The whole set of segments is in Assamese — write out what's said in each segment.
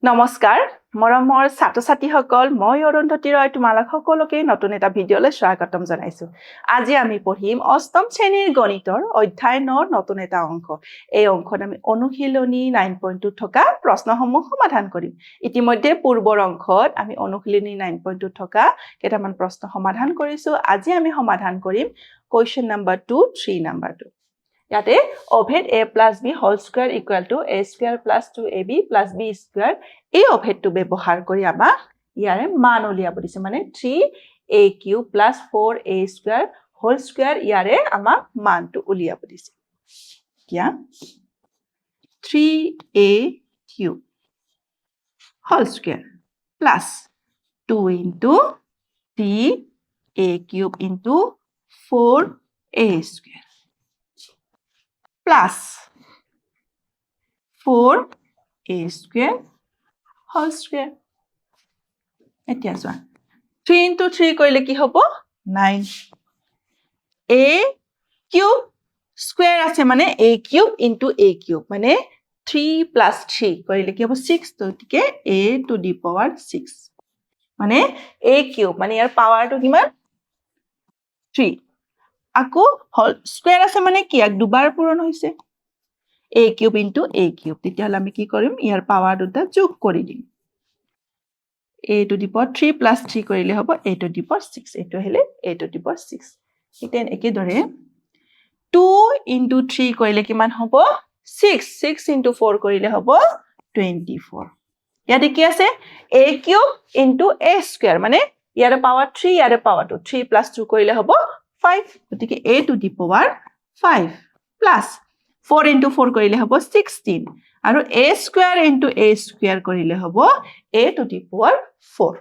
নমস্কাৰ মৰমৰ ছাত্ৰ-ছাত্ৰীসকল মই অৰুন্ধতী ৰয় তোমালোক সকলোকে নতুন এটা ভিডিঅলৈ স্বাগতম জনাইছো আজি আমি পঢ়িম অষ্টম শ্ৰেণীৰ গণিতৰ অধ্যায় 9 নতুন এটা অংক এই অংকত আমি অনুশীলনী 9.2 থকা প্ৰশ্নসমূহ সমাধান কৰিম ইতিমধ্যে পূৰ্বৰ অংকত আমি অনুশীলনী 9.2 থকা কেইটামান প্ৰশ্ন সমাধান কৰিছো আজি আমি সমাধান কৰিম কোৱেশ্চন নম্বৰ 2 3 নম্বৰ 2 ইয়াতে অভেদ a plus b whole square equal to a square plus 2ab plus b square এই অভেদটো ব্যৱহাৰ কৰি আমাক ইয়াৰে মান উলিয়াব দিছে মানে 3a cube plus 4a square whole square ইয়াৰে আমাক মানটো উলিয়াব দিছে কিয়া 3a cube whole square plus 2 into 3a cube into 4a square plus 4a square whole square. এতিয়া চোৱা 3 into 3 কৰিলে কি হ'ব 9 a cube square আছে মানে a cube into a cube মানে 3 plus 3 কৰিলে কি হ'ব 6 গতিকে a to the power 6 মানে a cube মানে ইয়াৰ পাৱাৰটো কিমান 3 আকৌ হোল স্কয়াৰ আছে মানে কি এক দুবাৰ পূৰণ হৈছে a cube into a cube তেতিয়াহলে আমি কি কৰিম ইয়াৰ পাৱাৰ দুটা যোগ কৰি দিম a to the power 3 plus 3 কৰিলে হ'ব a to the power 6 এটো হলে a to the power 6 ইতেন একে দৰে 2 into 3 কৰিলে কিমান হ'ব 6 6 into 4 কৰিলে হ'ব 24 ইয়াতে কি আছে a cube into a square মানে ইয়াৰ পাৱাৰ 3 ইয়াৰ পাৱাৰ 2 3 plus 2 কৰিলে হ'ব 5 গতিকে a to the power 5 plus 4 into 4 কৰিলে হ'ব 16 আৰু a square into a square কৰিলে হ'ব a to the power 4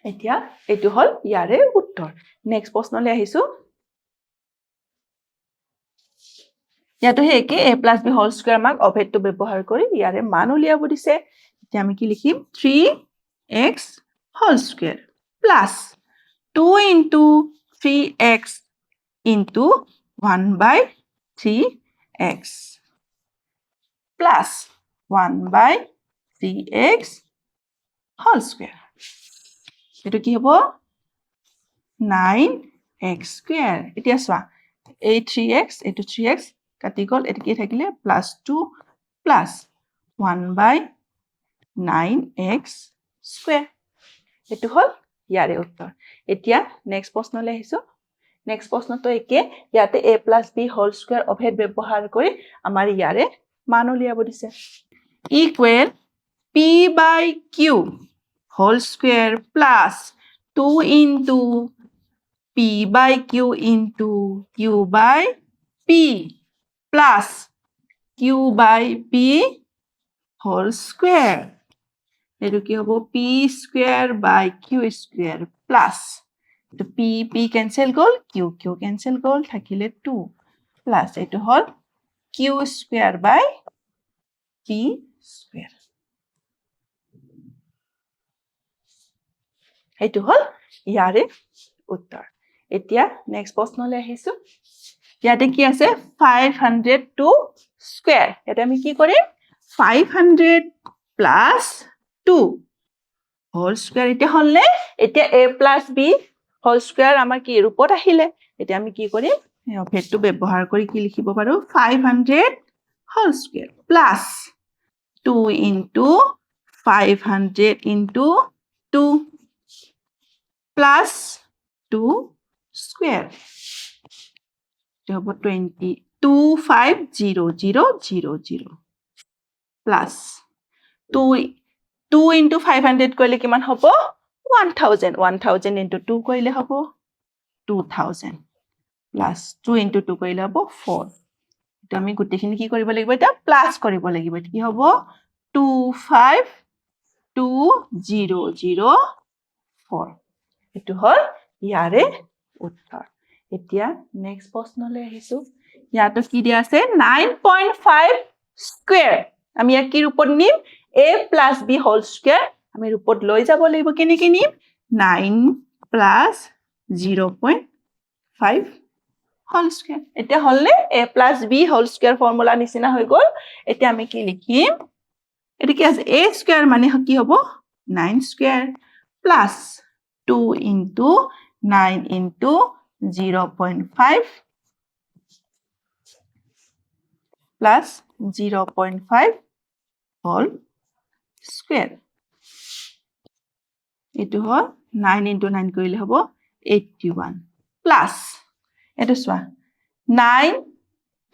এতিয়া এটো হল ইয়াৰে উত্তৰ নেক্সট প্ৰশ্নলৈ আহিছো ইয়াতো হেকে a plus b whole square আমাক অভেদটো ব্যৱহাৰ কৰি ইয়াৰে মান উলিয়াব দিছে এতিয়া আমি কি লিখিম 3x whole square plus 2 into 3x into 1 by 3x plus 1 by 3x whole square এটো কি হ'ব 9x square এতিয়া চোৱা এই 3x এটো 3x কাটি গল এটো কি থাকিলে plus 2 plus 1 by 9x square এটো হল ইয়াৰে উত্তৰ এতিয়া নেক্সট প্ৰশ্নলৈ আহিছো নেক্সট প্ৰশ্নটো একে ইয়াতে a plus b whole square অভেদ ব্যৱহাৰ কৰি আমাৰ ইয়াৰে মান উলিয়াব দিছে equal p by q whole square plus 2 into p by q into q by p plus q by p whole square এটো কি হ'ব p square by q square plus তো p cancel গল q cancel গল থাকিলে 2 plus এটো হল q square by p square এটো হল ইয়াৰে উত্তৰ এতিয়া নেক্সট প্ৰশ্নলৈ আহিছো ইয়াতে কি আছে 502 স্কয়াৰ এটা আমি কি কৰিম 500 plus 2 whole square এটা হলনে এতিয়া a plus b whole square আমাৰ কি ৰূপত আহিলে এতিয়া আমি কি কৰিম এই অভেদটো ব্যৱহাৰ কৰি কি লিখিব পাৰো 500 whole square plus 2 into 500 into 2 plus 2 square এটা হ'ব 250000 plus 2 into 500 কৰিলে কিমান হ'ব 1000 into 2 কৰিলে হ'ব 2000 plus 2 into 2 কৰিলে হ'ব 4 এটা আমি গুটেখিনি কি কৰিব লাগিব এটা প্লাস কৰিব লাগিব এটা কি হ'ব 2520004 এটো হল ইয়াৰে উত্তৰ এতিয়া নেক্সট প্ৰশ্নলৈ আহিছো ইয়াতো কি দিয়া আছে 9.5 স্কয়াৰ আমি ইয়াক কি ৰূপত নিম a plus b whole square আমি ৰূপত লৈ যাব লাগিব কেনেকৈ নিম 9 plus 0.5 হোল স্কয়াৰ এতিয়া হলনে a plus b whole square formula নিচিনা হৈ গল এতিয়া আমি কি লিখিম এটা কি আছে a স্কয়াৰ মানে কি হ'ব 9 square plus 2 into 9 into 0.5 plus 0.5 whole square. Itu hol 9 into 9 কৰিলে হ'ব 81 plus এটো সোৱা 9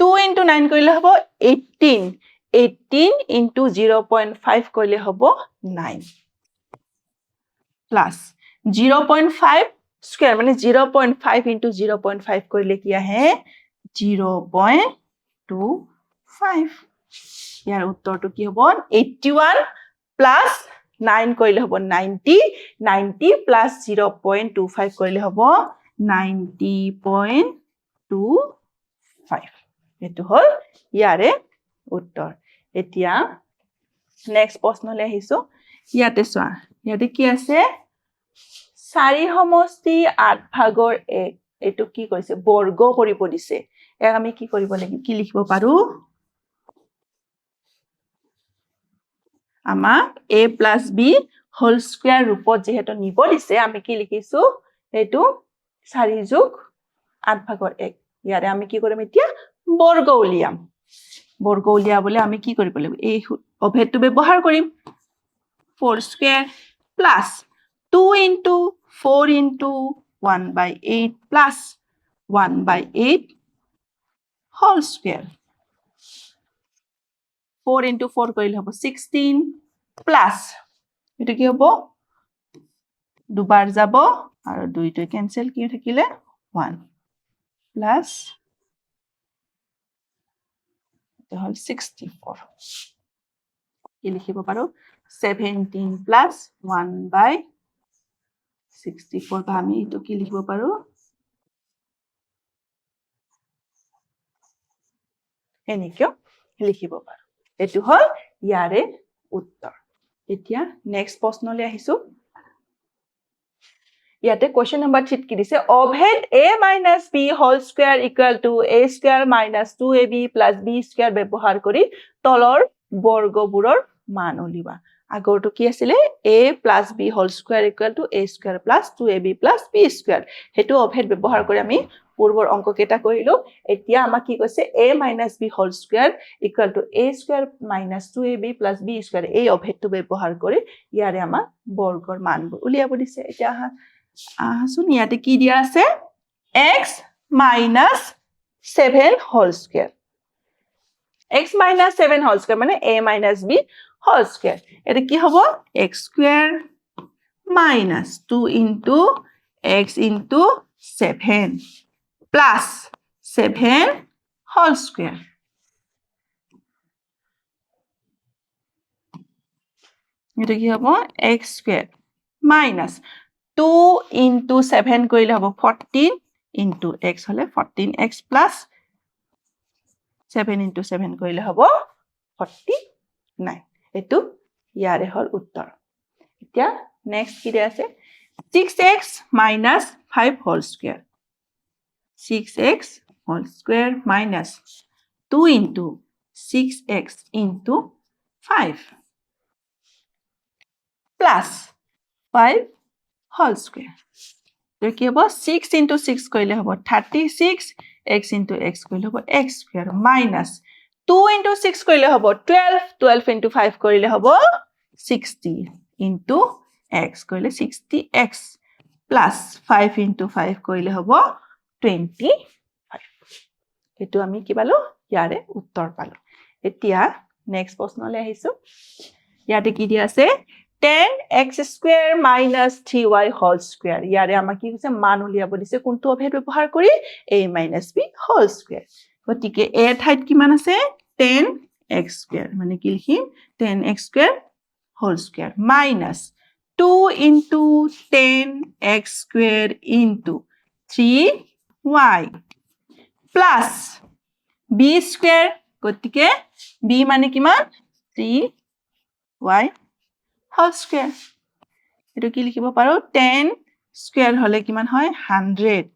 2 into 9 কৰিলে হ'ব 18 18 into 0.5 কৰিলে হ'ব 9 plus 0.5 square মানে 0.5 into 0.5 কৰিলে কি আহে 0.25 ইয়াৰ উত্তৰটো কি হ'ব 81 plus 9 কৰিলে হ'ব 90 90 plus 0.25 কৰিলে হ'ব 90.25 এটো হল ইয়াৰে উত্তৰ এতিয়া নেক্সট প্ৰশ্নলৈ আহিছো ইয়াতে সোৱা ইয়াতে কি আছে 4 সমষ্টি 8 ভাগৰ 1 এটো কি কৈছে বৰ্গ কৰিব দিছে এক আমি কি কৰিব লাগিব কি লিখিব পাৰো আমাক a plus b whole square ৰূপত যেহেতু নিব দিছে আমি কি লিখিছো এটো 4 যোগ 8 ভাগৰ 1 ইয়াৰে আমি কি কৰিম এতিয়া বৰ্গ উলিয়াবলে আমি কি কৰিব লাগিব এই অভেদটো ব্যৱহাৰ কৰিম 4 square plus 2 into 4 into 1/8 plus 1/8 whole square 4 into 4 কৰিলে হ'ব 16 plus এটো কি হ'ব দুবাৰ যাব আৰু দুইটো ক্যান্সেল কি থাকিলে 1 plus এটো হল 64 কি লিখিব পাৰো 17 plus 1/64 বা আমি এটো কি লিখিব পাৰো এনেকৈ লিখিব পাৰো এটো হল ইয়াৰে উত্তৰ এতিয়া নেক্সট প্ৰশ্নলৈ আহিছো ইয়াতে কোৱেশ্চন নম্বৰ 3 কি দিছে অভেদ a minus b whole square equal to a square minus 2ab plus b square ব্যৱহাৰ কৰি তলৰ বৰ্গবোৰৰ মান উলিওৱা আগৰটো কি আছিল a plus b whole square equal to a square plus 2ab plus b square হেতু অভেদ ব্যৱহাৰ কৰি আমি পূৰ্বৰ অংক কেটা কৰিলো এতিয়া আমাক কি কৈছে a minus b whole square equal to a square minus 2ab plus b square এই অভেদটো ব্যৱহাৰ কৰি ইয়াৰে আমাক বৰ্গৰ মানবোৰ উলিয়াব দিছে এতিয়া আসুন ইয়াতে কি দিয়া আছে x minus 7 whole square x minus 7 whole square মানে a minus b whole square এটা কি হ'ব x square minus 2 into x into 7 plus 7 whole square এটা কি হ'ব x square minus 2 into 7 কৰিলে হ'ব 14 into x হলে 14x plus 7 into 7 কৰিলে হ'ব 49 এটো ইয়াৰে হল উত্তৰ এতিয়া নেক্সট কি আছে 6x minus 5 whole square 6x whole square minus 2 into 6x into 5 plus 5 whole square তো কি হ'ব 6 into 6 কৰিলে হ'ব 36 x into x কৰিলে হ'ব x square minus 2 into 6 কৰিলে হ'ব 12 12 into 5 কৰিলে হ'ব 60 into x কৰিলে 60x plus 5 into 5 কৰিলে হ'ব 25 এটো আমি কি পালো ইয়াৰে উত্তৰ পালো এতিয়া নেক্সট প্ৰশ্নলৈ আহিছো ইয়াতে কি দিয়া আছে 10x square minus 3y whole square ইয়াৰে আমাক কি কৈছে মান উলিয়াব দিছে কোনটো অভেদ ব্যৱহাৰ কৰি a minus b whole square গতিকে a ঠাইত কিমান আছে 10x square মানে কি লিখিম 10x square whole square minus 2 into 10x square into 3y plus b square গতিকে b মানে কিমান 3y whole square এটো কি লিখিব পাৰো 10 square হলে কিমান হয় 100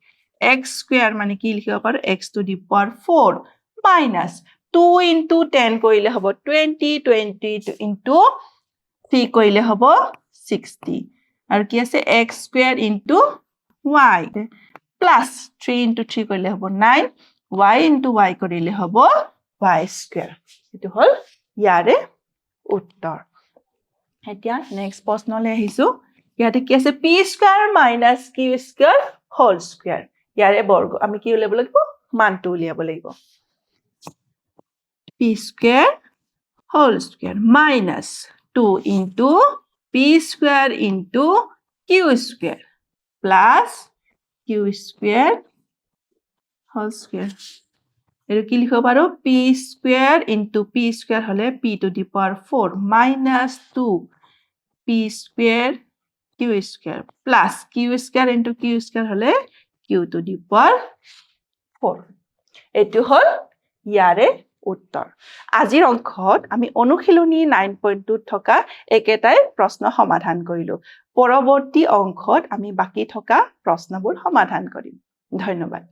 x স্কয়াৰ মানে কি লিখিব পাৰো x to the power 4 minus 2 into 10 কৰিলে হ'ব 20 20 into 3 কৰিলে হ'ব 60 আৰু কি আছে x square into y plus 3 into 3 কৰিলে হ'ব 9 y into y কৰিলে হ'ব y স্কয়াৰ এটো হল ইয়াৰে উত্তৰ এতিয়া নেক্সট প্ৰশ্নলৈ আহিছো ইয়াতে কি আছে p square minus q square whole square ইয়াৰে বৰ্গ আমি কি উলিয়াব লাগিব মানটো উলিয়াব লাগিব p square whole square minus 2 into p square into q square plus q square whole square এটো কি লিখিব পাৰো p square into p square হলে p to the power 4 minus 2 p square q square plus q square into q square হলে q to the power 4 এটো হল ইয়াৰে উত্তৰ আজিৰ অংকত আমি অনুশীলনী 9.2 থকা একেটাই প্ৰশ্ন সমাধান কৰিলো পৰৱৰ্তী অংকত আমি বাকি থকা প্ৰশ্নবোৰ সমাধান কৰিম ধন্যবাদ